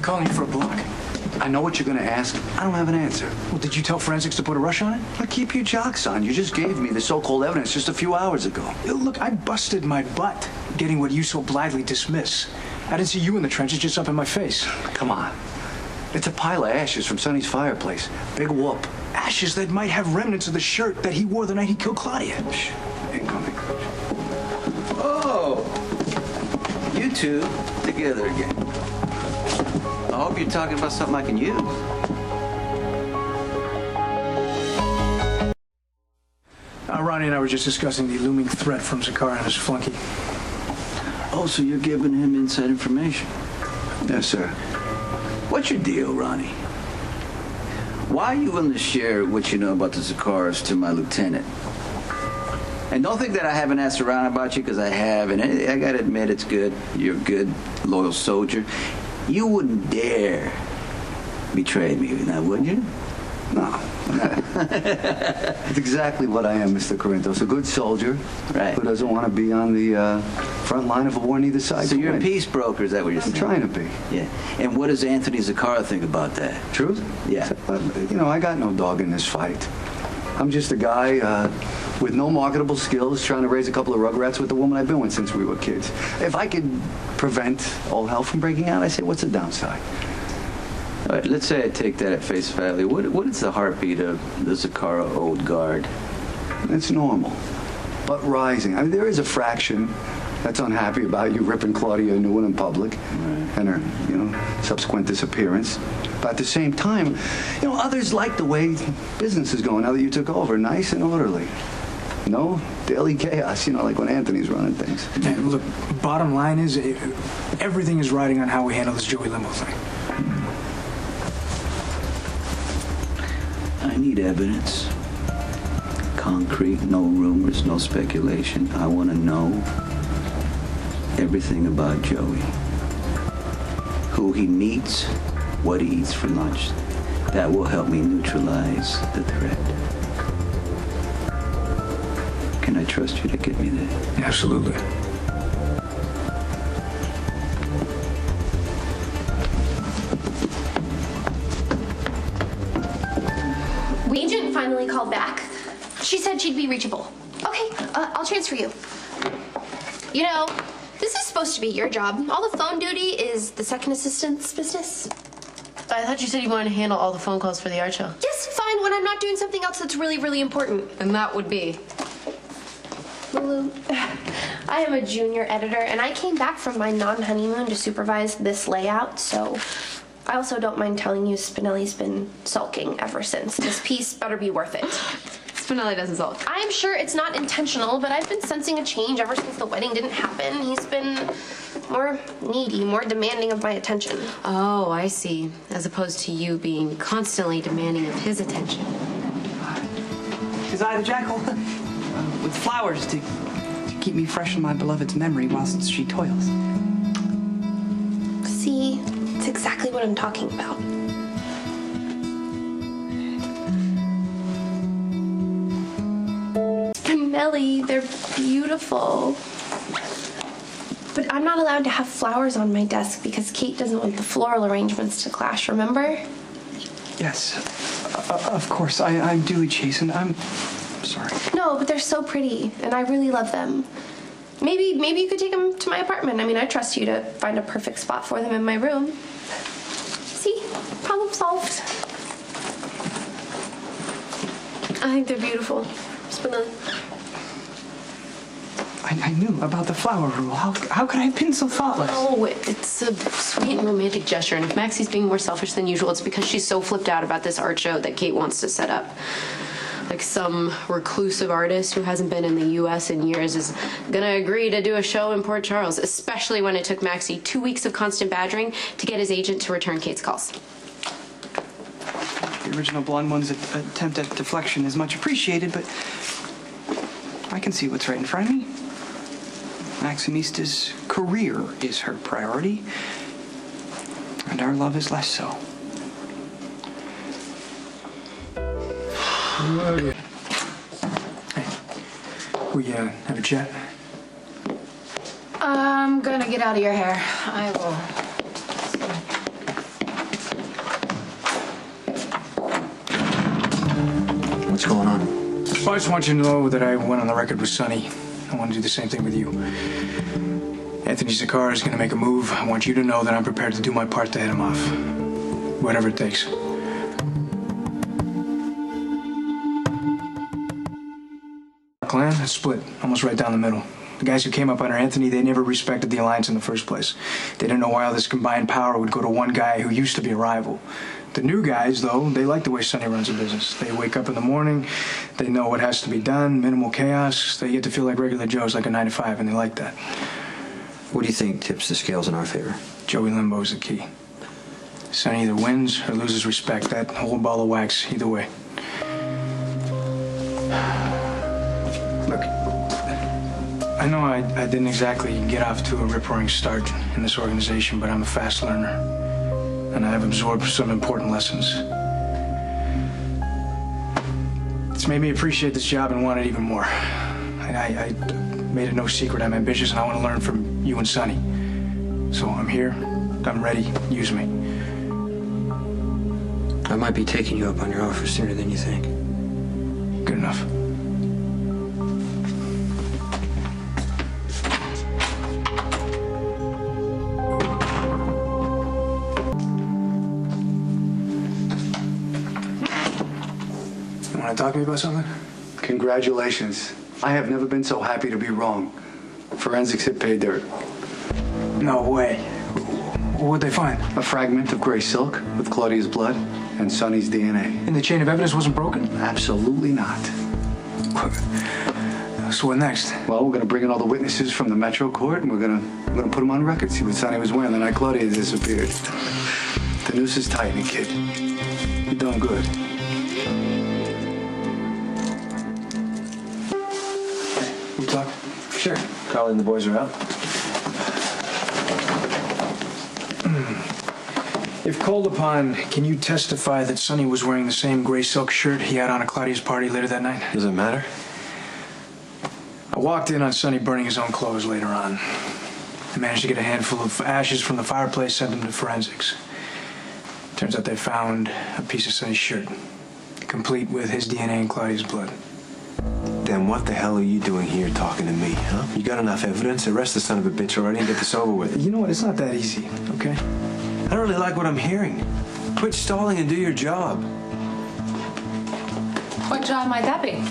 calling you for a block. I know what you're going to ask. I don't have an answer. Well, did you tell forensics to put a rush on it? Now keep your jocks on. You just gave me the so-called evidence just a few hours ago. Look, I busted my butt getting what you so blithely dismiss. I didn't see you in the trenches, just up in my face. Come on. It's a pile of ashes from Sonny's fireplace. Big whoop. Ashes that might have remnants of the shirt that he wore the night he killed Claudia. Shh. Incoming. Oh, you two together again. I hope you're talking about something I can use. Ronnie and I were just discussing the looming threat from Zakar and his flunky. Oh, so you're giving him inside information? Yes, sir. What's your deal, Ronnie? Why are you willing to share what you know about the Zakars to my lieutenant? And don't think that I haven't asked around about you, because I have, and I gotta admit it's good. You're a good, loyal soldier. You wouldn't dare betray me now, would you? No. That's exactly what I am, Mr. Corinthos. A good soldier, right, who doesn't want to be on the front line of a war on either side. So you're a peace broker, is that what you're saying? I'm trying to be. Yeah. And what does Anthony Zakara think about that? Truth? Yeah. You know, I got no dog in this fight. I'm just a guy with no marketable skills trying to raise a couple of rugrats with the woman I've been with since we were kids. If I could prevent all hell from breaking out, I say, what's the downside? All right, let's say I take that at face value. What is the heartbeat of the Zakara old guard? It's normal, but rising. I mean, there is a fraction that's unhappy about you ripping Claudia a new one in public, and her, you know, subsequent disappearance. But at the same time, you know, others like the way business is going now that you took over, nice and orderly. No daily chaos, you know, like when Anthony's running things. And look, bottom line is, everything is riding on how we handle this Joey Limo thing. I need evidence. Concrete, no rumors, no speculation. I want to know everything about Joey. Who he meets, what he eats for lunch. That will help me neutralize the threat. Can I trust you to get me there? Absolutely. Agent finally called back. She said she'd be reachable. Okay, I'll transfer you. You know, this is supposed to be your job. All the phone duty is the second assistant's business. I thought you said you wanted to handle all the phone calls for the art show. Yes, fine, when I'm not doing something else that's really, really important. And that would be? Lulu, I am a junior editor, and I came back from my non-honeymoon to supervise this layout, so I also don't mind telling you Spinelli's been sulking ever since. This piece better be worth it. Spinelli doesn't sulk. I'm sure it's not intentional, but I've been sensing a change ever since the wedding didn't happen. He's been more needy, more demanding of my attention. Oh, I see. As opposed to you being constantly demanding of his attention. Is I the jackal? With flowers to keep me fresh in my beloved's memory whilst she toils. See, it's exactly what I'm talking about. Spinelli, they're beautiful. But I'm not allowed to have flowers on my desk because Kate doesn't want the floral arrangements to clash, remember? Yes, of course. I'm duly chastened. I'm sorry. No, but they're so pretty, and I really love them. Maybe you could take them to my apartment. I mean, I trust you to find a perfect spot for them in my room. See? Problem solved. I think they're beautiful. Spinelli. I knew about the flower rule. How could I have been so thoughtless? Oh, it's a sweet and romantic gesture, and if Maxie's being more selfish than usual, it's because she's so flipped out about this art show that Kate wants to set up. Like some reclusive artist who hasn't been in the U.S. in years is gonna agree to do a show in Port Charles, especially when it took Maxie 2 weeks of constant badgering to get his agent to return Kate's calls. The original blonde one's attempt at deflection is much appreciated, but I can see what's right in front of me. Maximista's career is her priority, and our love is less so. Hey, we have a chat? I'm gonna get out of your hair. I will. What's going on? Well, I just want you to know that I went on the record with Sonny. I want to do the same thing with you. Anthony Zakar is going to make a move. I want you to know that I'm prepared to do my part to head him off. Whatever it takes. Our clan is split, almost right down the middle. The guys who came up under Anthony, they never respected the alliance in the first place. They didn't know why all this combined power would go to one guy who used to be a rival. The new guys, though, they like the way Sonny runs a business. They wake up in the morning, they know what has to be done, minimal chaos. They get to feel like regular Joes, like a 9 to 5, and they like that. What do you think tips the scales in our favor? Joey Limbo's the key. Sonny either wins or loses respect. That whole ball of wax, either way. Look, I know I didn't exactly get off to a rip-roaring start in this organization, but I'm a fast learner. And I've absorbed some important lessons. It's made me appreciate this job and want it even more. I made it no secret I'm ambitious and I want to learn from you and Sonny. So I'm here, I'm ready, use me. I might be taking you up on your offer sooner than you think. Good enough. Want to talk to me about something? Congratulations. I have never been so happy to be wrong. Forensics hit pay dirt. No way. What'd they find? A fragment of gray silk with Claudia's blood and Sonny's DNA. And the chain of evidence wasn't broken? Absolutely not. So what next? Well, we're gonna bring in all the witnesses from the Metro Court and we're gonna put them on record, see what Sonny was wearing the night Claudia disappeared. The noose is tightening, kid. You're doing good. We talk? Sure. Carly and the boys are out. If called upon, can you testify that Sonny was wearing the same gray silk shirt he had on at Claudia's party later that night? Does it matter? I walked in on Sonny burning his own clothes later on. I managed to get a handful of ashes from the fireplace, sent them to forensics. Turns out they found a piece of Sonny's shirt, complete with his DNA and Claudia's blood. Then what the hell are you doing here talking to me, huh? You got enough evidence? Arrest the son of a bitch already and get this over with. You know what? It's not that easy, okay? I don't really like what I'm hearing. Quit stalling and do your job. What job might that be?